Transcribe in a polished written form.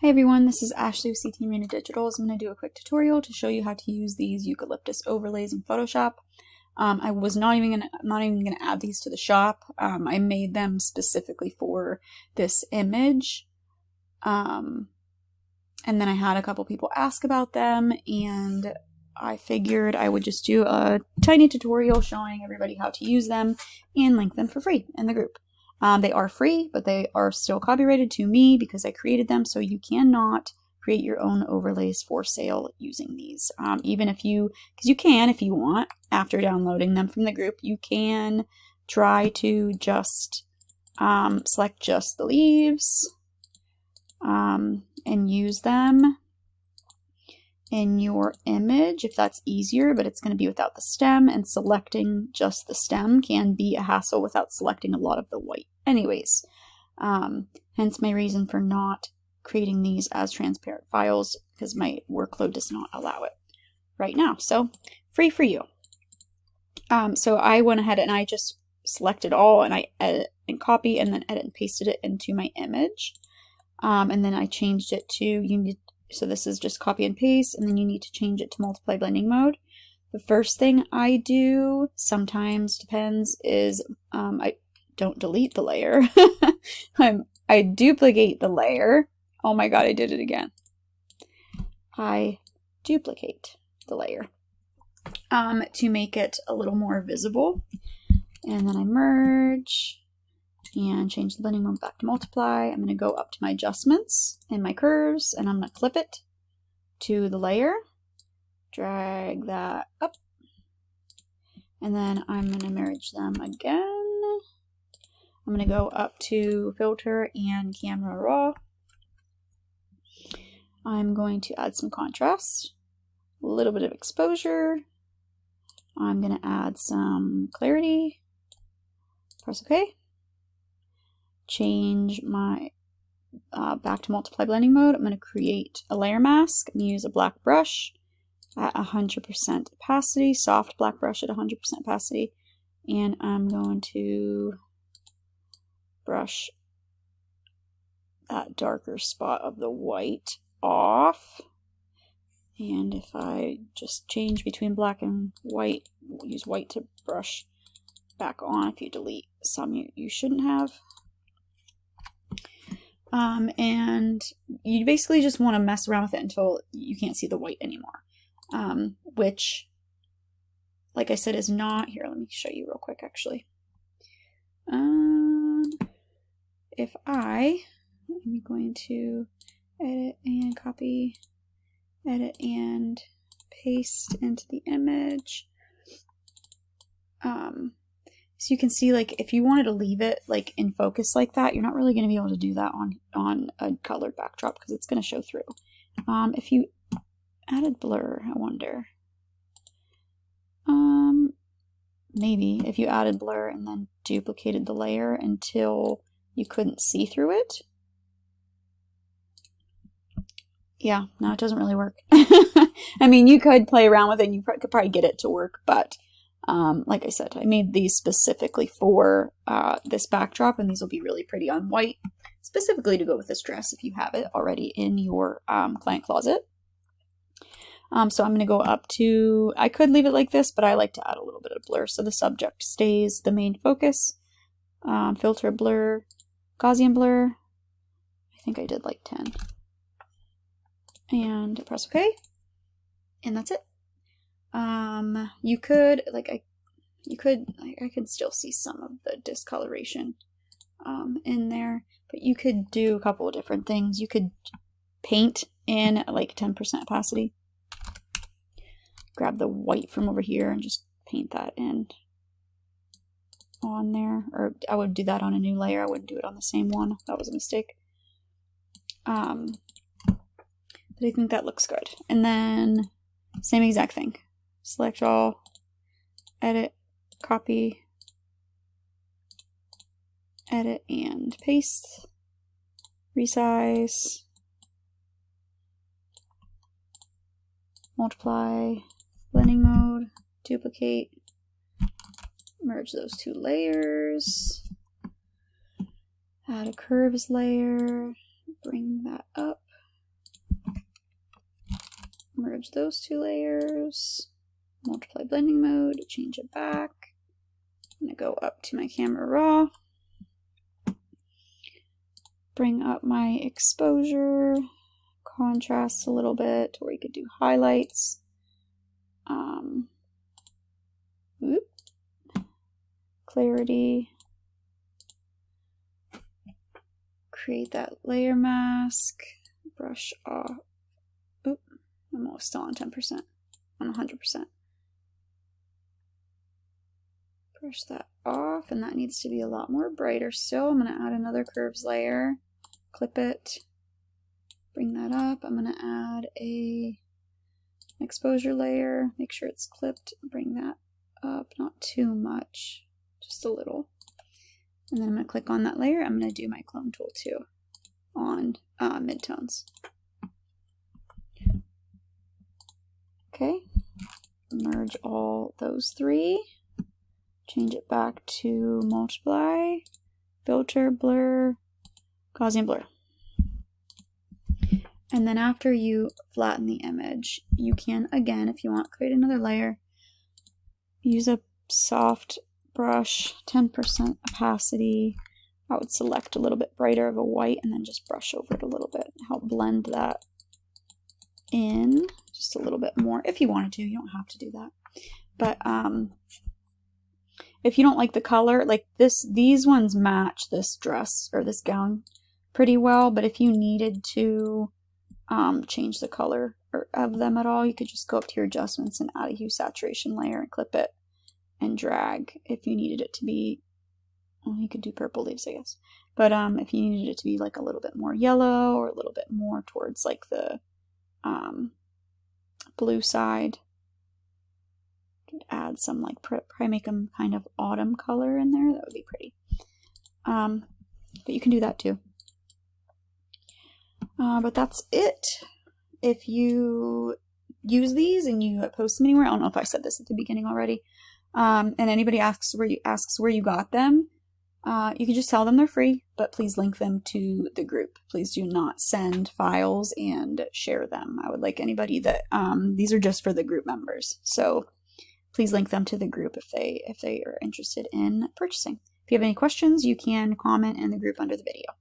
Hey everyone, this is Ashley with CTandRina Digitals. I'm going to do a quick tutorial to show you how to use these Eucalyptus overlays in Photoshop. I was not even gonna add these to the shop. I made them specifically for this image, and then I had a couple people ask about them, and I figured I would just do a tiny tutorial showing everybody how to use them and link them for free in the group. They are free, but they are still copyrighted to me because I created them, so you cannot create your own overlays for sale using these. Even if you, because you can if you want, after downloading them from the group, you can try to just select just the leaves and use them in your image if that's easier, but it's going to be without the stem, and selecting just the stem can be a hassle without selecting a lot of the white. Anyways, hence my reason for not creating these as transparent files, because my workload does not allow it right now. So free for you. So I went ahead and I just selected all, and I edit and copy, and then edit and pasted it into my image. And then I changed it to so this is just copy and paste, and then you need to change it to multiply blending mode. The first thing I do, sometimes depends, is I don't delete the layer. I duplicate the layer. Oh my god, I did it again. I duplicate the layer to make it a little more visible. And then I merge and change the blending mode back to multiply. I'm going to go up to my adjustments and my curves, and I'm going to clip it to the layer, drag that up, and then I'm going to merge them again. I'm going to go up to filter and camera raw. I'm going to add some contrast, a little bit of exposure. I'm going to add some clarity. Press OK. Change my back to multiply blending mode. I'm going to create a layer mask and use a black brush at 100% opacity, soft black brush at 100% opacity, and I'm going to brush that darker spot of the white off. And if I just change between black and white, we'll use white to brush back on. If you delete some you shouldn't have. And you basically just want to mess around with it until you can't see the white anymore. Which, like I said, is not, here, let me show you real quick actually. If I'm going to edit and copy, edit and paste into the image. So you can see, like, if you wanted to leave it like in focus like that, you're not really going to be able to do that on a colored backdrop because it's going to show through. If you added blur, I wonder. Maybe if you added blur and then duplicated the layer until you couldn't see through it. Yeah, no, it doesn't really work. I mean, you could play around with it and you could probably get it to work, but like I said, I made these specifically for this backdrop, and these will be really pretty on white, specifically to go with this dress if you have it already in your client closet. So I'm going to go up to, I could leave it like this, but I like to add a little bit of blur so the subject stays the main focus. Filter blur, Gaussian blur, I think I did like 10. And press OK, and that's it. You could, like, I could still see some of the discoloration in there, but you could do a couple of different things. You could paint in like 10% opacity. Grab the white from over here and just paint that in on there, or I would do that on a new layer. I wouldn't do it on the same one. That was a mistake. But I think that looks good. And then same exact thing. Select all, edit, copy, edit and paste, resize, multiply, blending mode, duplicate, merge those two layers, add a curves layer, bring that up, merge those two layers, multiply blending mode, change it back. I'm going to go up to my camera raw, bring up my exposure, contrast a little bit, or you could do highlights. Clarity. Create that layer mask, brush off. Oop, I'm almost still on 10%, on 100%. Brush that off, and that needs to be a lot more brighter still. I'm going to add another curves layer, clip it, bring that up. I'm going to add an exposure layer, make sure it's clipped, bring that up, not too much, just a little. And then I'm going to click on that layer. I'm going to do my clone tool too on midtones. Okay, merge all those three, change it back to multiply, filter, blur, Gaussian blur. And then after you flatten the image, you can, again, if you want, create another layer, use a soft brush, 10% opacity. I would select a little bit brighter of a white and then just brush over it a little bit, help blend that in just a little bit more. If you wanted to, you don't have to do that. But if you don't like the color, like these ones match this dress or this gown pretty well, but if you needed to change the color of them at all, you could just go up to your adjustments and add a hue saturation layer and clip it and drag if you needed it to be, well, you could do purple leaves, I guess. But if you needed it to be like a little bit more yellow or a little bit more towards like the blue side, you could add some like, probably make them kind of autumn color in there. That would be pretty. But you can do that too. But that's it. If you use these and you post them anywhere, I don't know if I said this at the beginning already, and anybody asks where you got them, you can just tell them they're free, but please link them to the group. Please do not send files and share them. I would like anybody that these are just for the group members, so please link them to the group if they are interested in purchasing. If you have any questions, you can comment in the group under the video.